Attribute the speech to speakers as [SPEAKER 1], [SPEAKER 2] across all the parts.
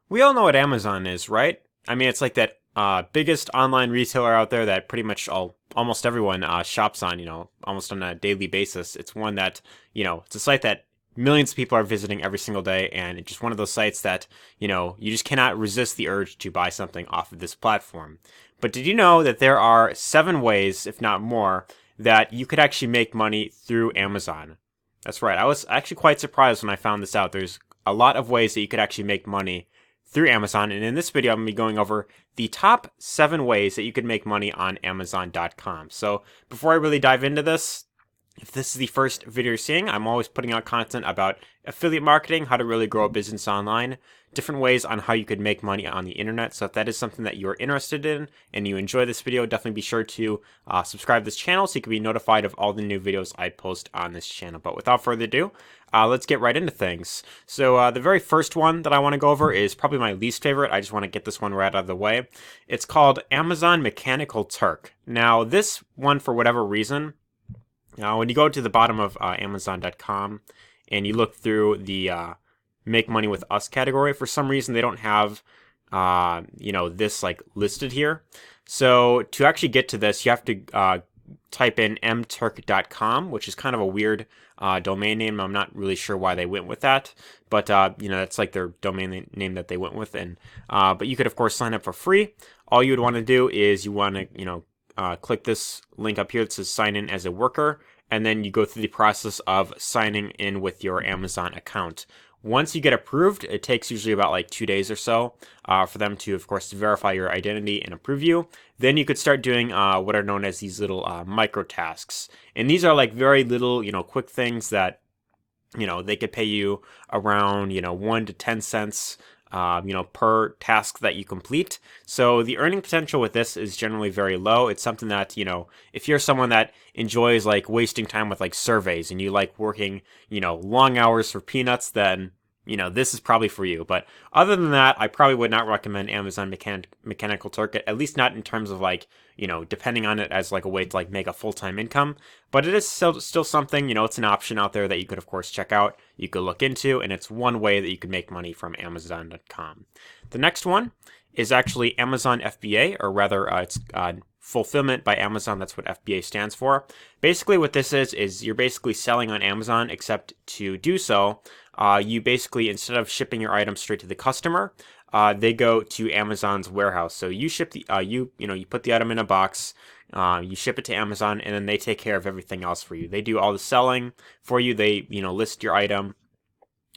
[SPEAKER 1] We all know what Amazon is, right? I mean, it's like that biggest online retailer out there that pretty much almost everyone shops on, almost on a daily basis. It's one that, it's a site that millions of people are visiting every single day, and it's just one of those sites that, you just cannot resist the urge to buy something off of this platform. But did you know that there are 7 ways, if not more, that you could actually make money through Amazon? That's right. I was actually quite surprised when I found this out. There's a lot of ways that you could actually make money through Amazon. And in this video, I'm going to be going over the top 7 ways that you could make money on Amazon.com. So before I really dive into this, if this is the first video you're seeing, I'm always putting out content about affiliate marketing, how to really grow a business online, different ways on how you could make money on the internet. So if that is something that you're interested in and you enjoy this video, definitely be sure to subscribe to this channel so you can be notified of all the new videos I post on this channel. But without further ado, let's get right into things. So the very first one that I want to go over is probably my least favorite. I just want to get this one right out of the way. It's called Amazon Mechanical Turk. Now this one, for whatever reason, now, when you go to the bottom of Amazon.com and you look through the Make Money with Us category, for some reason they don't have, this like listed here. So to actually get to this, you have to type in mturk.com, which is kind of a weird domain name. I'm not really sure why they went with that, but that's like their domain name that they went with. And but you could of course sign up for free. All you would want to do is you want to click this link up here that says sign in as a worker, and then you go through the process of signing in with your Amazon account. Once you get approved, it takes usually about like 2 days or so for them to, of course, verify your identity and approve you. Then you could start doing what are known as these little micro tasks. And these are like very little, quick things that, they could pay you around, 1 to 10 cents per task that you complete. So the earning potential with this is generally very low. It's something that, if you're someone that enjoys like wasting time with like surveys and you like working, long hours for peanuts, then, this is probably for you. But other than that, I probably would not recommend Amazon Mechanical Turk, at least not in terms of like, depending on it as like a way to like make a full-time income. But it is still something, it's an option out there that you could of course check out, you could look into, and it's one way that you could make money from Amazon.com. The next one is actually Amazon FBA, or rather it's Fulfillment by Amazon. That's what FBA stands for. Basically what this is you're basically selling on Amazon, except to do so, you basically, instead of shipping your items straight to the customer, they go to Amazon's warehouse. So you ship the you put the item in a box, you ship it to Amazon, and then they take care of everything else for you. They do all the selling for you. They list your item,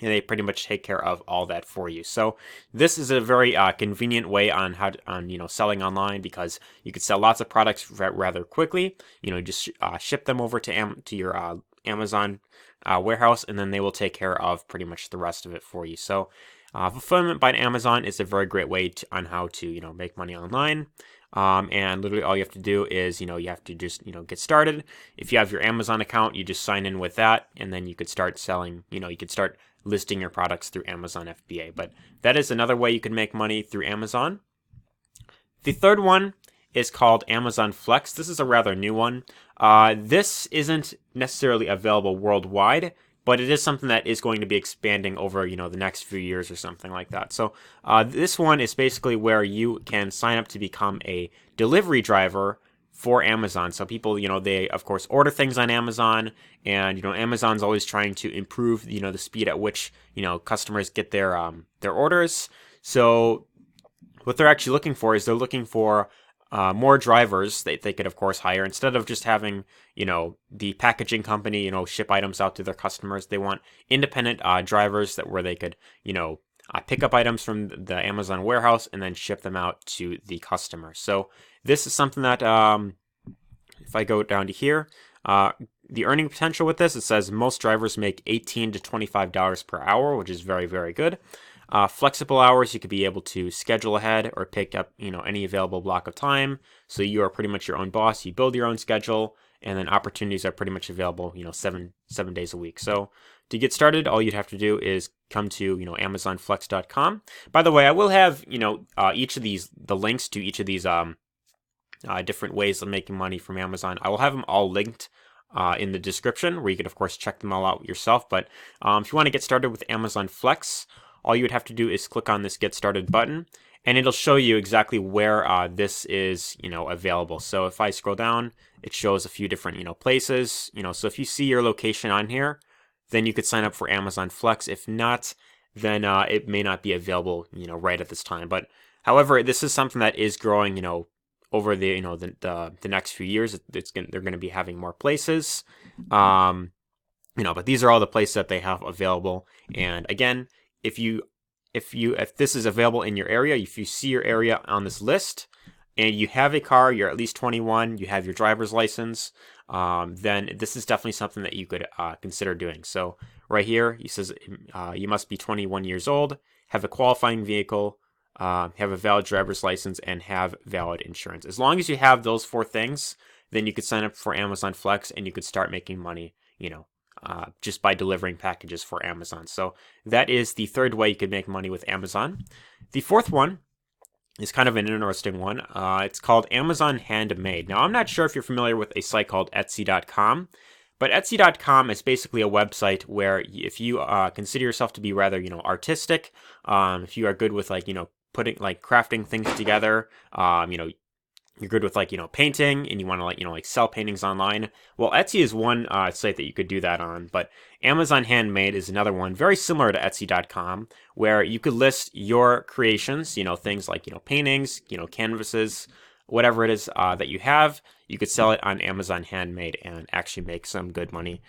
[SPEAKER 1] and they pretty much take care of all that for you. So this is a very convenient way on how to, selling online, because you could sell lots of products rather quickly. Just ship them over to your Amazon warehouse, and then they will take care of pretty much the rest of it for you. So Fulfillment by Amazon is a very great way on how to make money online. And literally all you have to do is, you have to just, get started. If you have your Amazon account, you just sign in with that, and then you could start selling, you could start listing your products through Amazon FBA. But that is another way you can make money through Amazon. The third one is called Amazon Flex. This is a rather new one. This isn't necessarily available worldwide, but it is something that is going to be expanding over, the next few years or something like that. So this one is basically where you can sign up to become a delivery driver for Amazon. So people, they of course order things on Amazon, and Amazon's always trying to improve, the speed at which customers get their orders. So what they're actually looking for is they're looking for more drivers that they could of course hire, instead of just having the packaging company ship items out to their customers. They want independent drivers where they could pick up items from the Amazon warehouse and then ship them out to the customer. So this is something that if I go down to here, the earning potential with this, it says most drivers make $18 to $25 per hour, which is very, very good. Flexible hours, you could be able to schedule ahead or pick up, any available block of time. So you are pretty much your own boss. You build your own schedule, and then opportunities are pretty much available, 7 days a week. So to get started, all you'd have to do is come to, AmazonFlex.com. By the way, I will have, the links to each of these different ways of making money from Amazon. I will have them all linked in the description, where you can of course check them all out yourself. But if you want to get started with Amazon Flex, all you would have to do is click on this Get Started button, and it'll show you exactly where this is, available. So if I scroll down, it shows a few different, places. So if you see your location on here, then you could sign up for Amazon Flex. If not, then it may not be available, right at this time. But however, this is something that is growing, over the, the next few years. They're going to be having more places. But these are all the places that they have available. And again, if this is available in your area, if you see your area on this list and you have a car, you're at least 21, you have your driver's license, then this is definitely something that you could consider doing. So right here, he says you must be 21 years old, have a qualifying vehicle, have a valid driver's license, and have valid insurance. As long as you have those 4 things, then you could sign up for Amazon Flex and you could start making money, just by delivering packages for Amazon. So that is the third way you could make money with Amazon. The fourth one is kind of an interesting one. It's called Amazon Handmade. Now, I'm not sure if you're familiar with a site called Etsy.com, but Etsy.com is basically a website where if you consider yourself to be rather, artistic, if you are good with putting crafting things together, you're good with painting and you want to sell paintings online. Well, Etsy is one site that you could do that on, but Amazon Handmade is another one very similar to Etsy.com where you could list your creations, things like, paintings, canvases, whatever it is that you have. You could sell it on Amazon Handmade and actually make some good money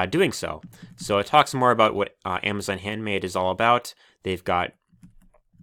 [SPEAKER 1] doing so. So it talks more about what Amazon Handmade is all about. They've got,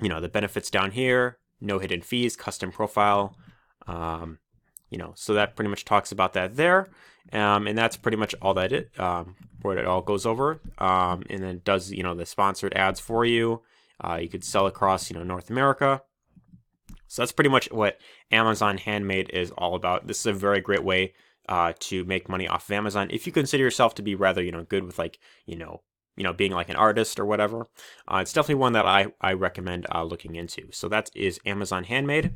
[SPEAKER 1] the benefits down here, no hidden fees, custom profile, so that pretty much talks about that there. And that's pretty much all that what it all goes over. And then it does, the sponsored ads for you. You could sell across, North America. So that's pretty much what Amazon Handmade is all about. This is a very great way to make money off of Amazon. If you consider yourself to be rather, good with being like an artist or whatever, it's definitely one that I recommend looking into. So that is Amazon Handmade.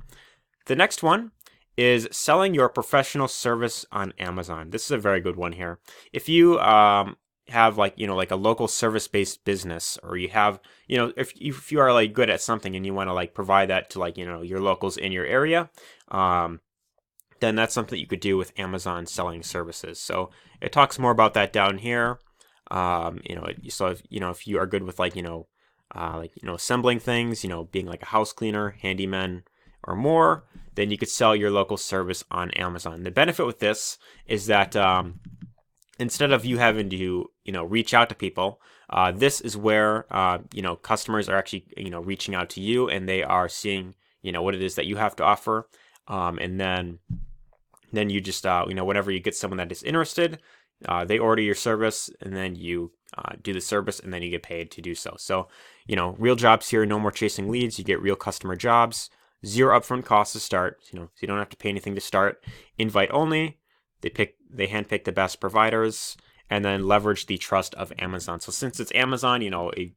[SPEAKER 1] The next one is selling your professional service on Amazon. This is a very good one here. If you have like a local service-based business, or you have, if you are good at something and you want to provide that to your locals in your area, then that's something you could do with Amazon selling services. So it talks more about that down here. So if you are good with assembling things, being like a house cleaner, handyman, or more, then you could sell your local service on Amazon. The benefit with this is that instead of you having to, reach out to people, this is where, customers are actually, reaching out to you, and they are seeing, what it is that you have to offer. And then you just, whenever you get someone that is interested, they order your service, and then you do the service, and then you get paid to do so. So, real jobs here, no more chasing leads. You get real customer jobs. 0 upfront costs to start, so you don't have to pay anything to start. Invite only. They handpick the best providers, and then leverage the trust of Amazon. So since it's Amazon, a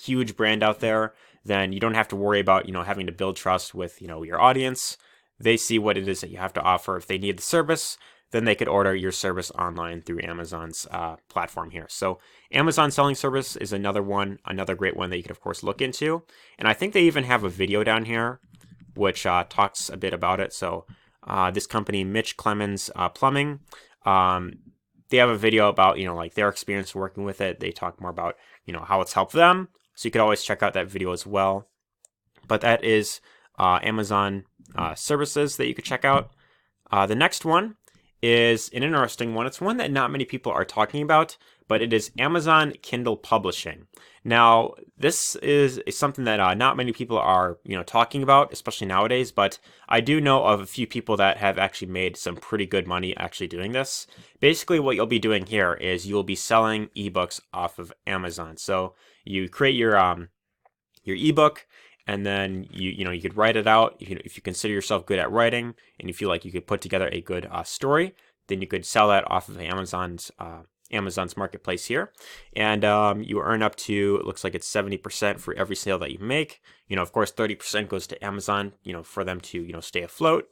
[SPEAKER 1] huge brand out there, then you don't have to worry about, having to build trust with, your audience. They see what it is that you have to offer. If they need the service, then they could order your service online through Amazon's platform here. So Amazon selling service is another great one that you could, of course, look into. And I think they even have a video down here which talks a bit about it. So this company, Mitch Clemens Plumbing, they have a video about, their experience working with it. They talk more about, how it's helped them. So you could always check out that video as well. But that is Amazon services that you could check out. The next one is an interesting one. It's one that not many people are talking about, but it is Amazon Kindle Publishing. Now, this is something that not many people are, talking about, especially nowadays, but I do know of a few people that have actually made some pretty good money actually doing this. Basically, what you'll be doing here is you'll be selling ebooks off of Amazon. So you create your ebook, and then you could write it out. If you consider yourself good at writing and you feel like you could put together a good story, then you could sell that off of Amazon's marketplace here, and you earn up to, it looks like it's 70% for every sale that you make. Of course, 30% goes to Amazon, for them to stay afloat,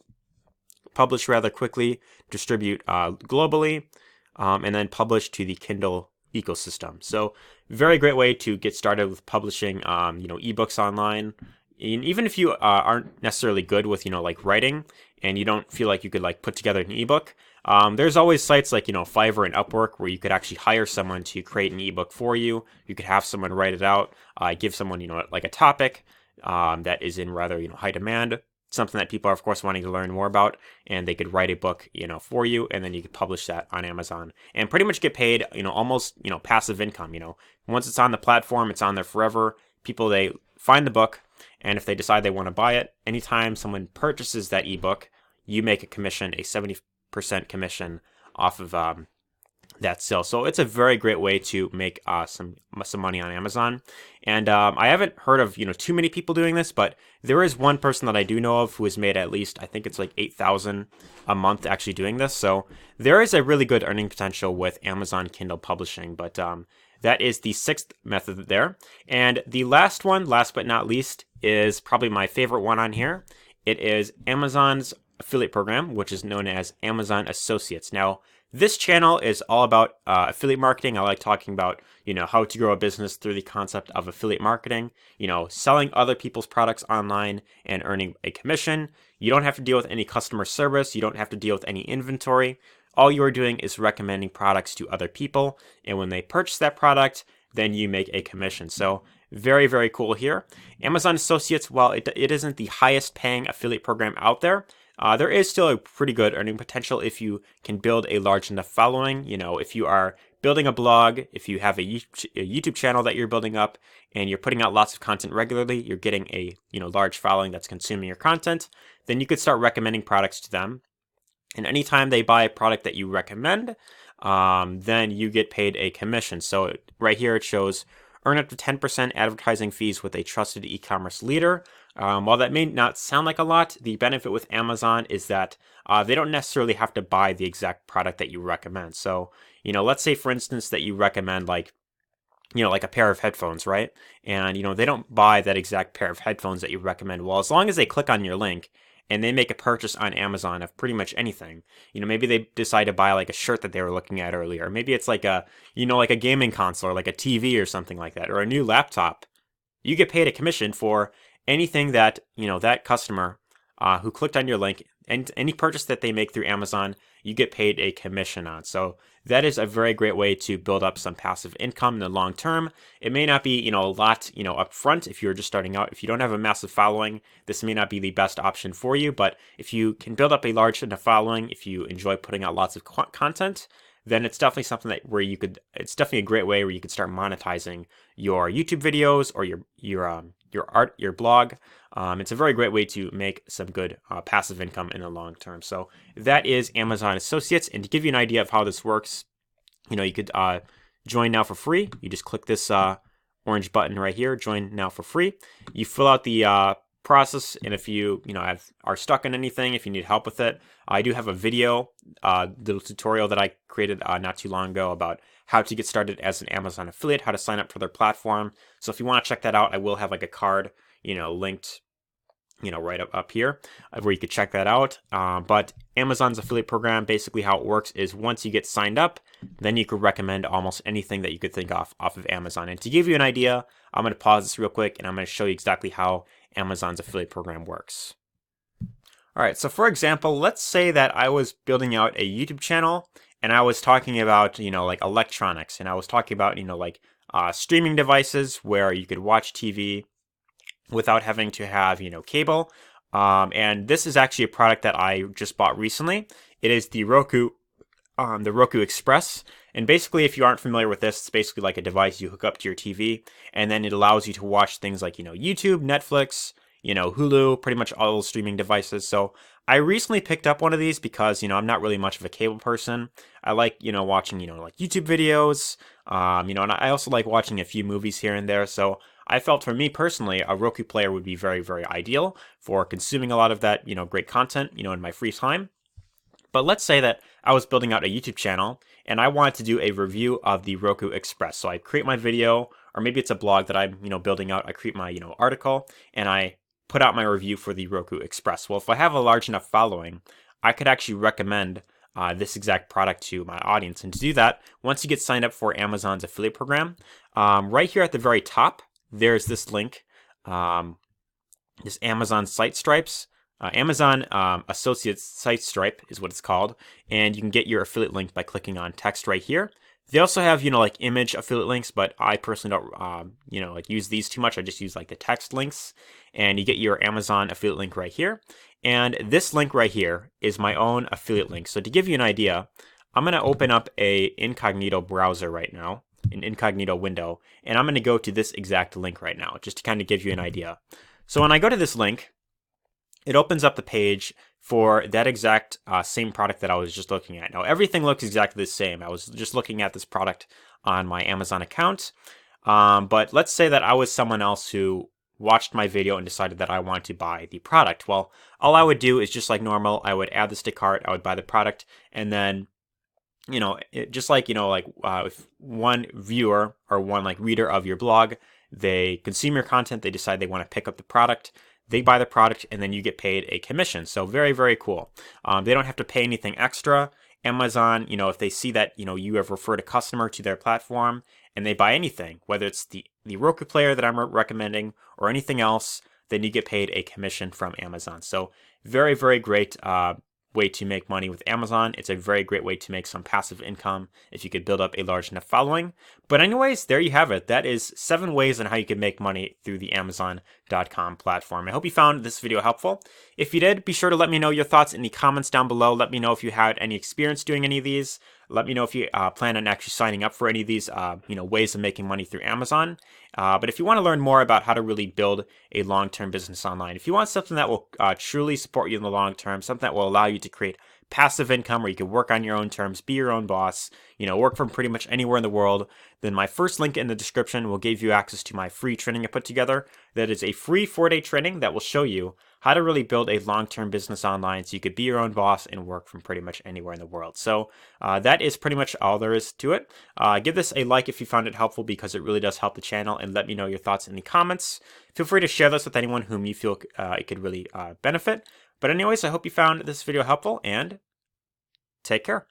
[SPEAKER 1] publish rather quickly, distribute globally, and then publish to the Kindle ecosystem. So very great way to get started with publishing, ebooks online. And even if you aren't necessarily good with, like writing, and you don't feel like you could like put together an ebook, there's always sites like, Fiverr and Upwork where you could actually hire someone to create an ebook for you. You could have someone write it out, give someone, like a topic that is in rather, high demand, something that people are, of course, wanting to learn more about, and they could write a book, for you, and then you could publish that on Amazon and pretty much get paid, almost, passive income. Once it's on the platform, it's on there forever. People, they find the book, and if they decide they want to buy it, anytime someone purchases that ebook, you make a commission, a 70% commission off of that sale. So it's a very great way to make some money on Amazon. And I haven't heard of too many people doing this, but there is one person that I do know of who has made at least, I think it's like 8,000 a month actually doing this. So there is a really good earning potential with Amazon Kindle publishing. But that is the sixth method there. And the last one, last but not least, is probably my favorite one on here. It is Amazon's affiliate program, which is known as Amazon Associates. Now, this channel is all about affiliate marketing. I like talking about, how to grow a business through the concept of affiliate marketing, selling other people's products online and earning a commission. You don't have to deal with any customer service. You don't have to deal with any inventory. All you are doing is recommending products to other people. And when they purchase that product, then you make a commission. So very, very cool here. Amazon Associates, while it isn't the highest paying affiliate program out there, there is still a pretty good earning potential if you can build a large enough following. If you are building a blog, if you have a YouTube channel that you're building up and you're putting out lots of content regularly, you're getting a large following that's consuming your content, then you could start recommending products to them. And anytime they buy a product that you recommend, then you get paid a commission. So right here it shows earn up to 10% advertising fees with a trusted e-commerce leader. While that may not sound like a lot, the benefit with Amazon is that they don't necessarily have to buy the exact product that you recommend. So, let's say for instance that you recommend like a pair of headphones, right? And, they don't buy that exact pair of headphones that you recommend. Well, as long as they click on your link and they make a purchase on Amazon of pretty much anything, maybe they decide to buy like a shirt that they were looking at earlier. Maybe it's like like a gaming console or like a TV or something like that, or a new laptop. You get paid a commission for anything that, that customer who clicked on your link, and any purchase that they make through Amazon, you get paid a commission on. So that is a very great way to build up some passive income in the long term. It may not be, a lot, up front if you're just starting out. If you don't have a massive following, this may not be the best option for you. But if you can build up a large enough following, if you enjoy putting out lots of content, then it's definitely something it's definitely a great way where you can start monetizing your YouTube videos or your art, your blog. It's a very great way to make some good passive income in the long term. So that is Amazon Associates. And to give you an idea of how this works, you could join now for free. You just click this orange button right here, join now for free. You fill out the process, and if you are stuck in anything, if you need help with it, I do have a video, little tutorial that I created not too long ago about how to get started as an Amazon affiliate, how to sign up for their platform. So if you want to check that out, I will have like a card, linked, right up here where you could check that out. But Amazon's affiliate program, basically how it works is once you get signed up, then you could recommend almost anything that you could think off of Amazon. And to give you an idea, I'm going to pause this real quick and I'm going to show you exactly how Amazon's affiliate program works. All right, so for example, let's say that I was building out a YouTube channel and I was talking about, like electronics, and I was talking about, streaming devices where you could watch TV without having to have, cable. And this is actually a product that I just bought recently. It is the Roku Express. And basically, if you aren't familiar with this, it's basically like a device you hook up to your TV, and then it allows you to watch things like, YouTube, Netflix, Hulu, pretty much all those streaming devices. So I recently picked up one of these because, I'm not really much of a cable person. I like, watching, like YouTube videos, and I also like watching a few movies here and there. So I felt for me personally, a Roku player would be very, very ideal for consuming a lot of that, great content, in my free time. But let's say that I was building out a YouTube channel and I wanted to do a review of the Roku Express. So I create my video, or maybe it's a blog that I'm, building out. I create my, article, and I put out my review for the Roku Express. Well, if I have a large enough following, I could actually recommend this exact product to my audience. And to do that, once you get signed up for Amazon's affiliate program, right here at the very top, there's this link, this Amazon Site Stripes. Amazon Associates Site Stripe is what it's called, and you can get your affiliate link by clicking on text right here. They also have, like image affiliate links, but I personally don't, like use these too much. I just use like the text links, and you get your Amazon affiliate link right here. And this link right here is my own affiliate link. So to give you an idea, I'm going to open up a incognito browser right now, an incognito window, and I'm going to go to this exact link right now, just to kind of give you an idea. So when I go to this link, it opens up the page for that exact same product that I was just looking at. Now, everything looks exactly the same. I was just looking at this product on my Amazon account. But let's say that I was someone else who watched my video and decided that I want to buy the product. Well, all I would do is just like normal. I would add this to cart. I would buy the product. And then, just like, if one viewer or one like reader of your blog, they consume your content, they decide they want to pick up the product, they buy the product, and then you get paid a commission. So very, very cool. They don't have to pay anything extra. Amazon, if they see that, you have referred a customer to their platform and they buy anything, whether it's the Roku player that I'm recommending or anything else, then you get paid a commission from Amazon. So very, very great way to make money with Amazon. It's a very great way to make some passive income if you could build up a large enough following. But anyways, there you have it. That is 7 ways on how you can make money through the Amazon.com platform. I hope you found this video helpful. If you did, be sure to let me know your thoughts in the comments down below. Let me know if you had any experience doing any of these. Let me know if you plan on actually signing up for any of these, ways of making money through Amazon. But if you want to learn more about how to really build a long-term business online, if you want something that will truly support you in the long term, something that will allow you to create passive income where you can work on your own terms, be your own boss, work from pretty much anywhere in the world, then my first link in the description will give you access to my free training I put together. That is a free 4-day training that will show you how to really build a long-term business online so you could be your own boss and work from pretty much anywhere in the world. So that is pretty much all there is to it. Give this a like if you found it helpful, because it really does help the channel, and let me know your thoughts in the comments. Feel free to share this with anyone whom you feel it could really benefit. But anyways, I hope you found this video helpful, and take care.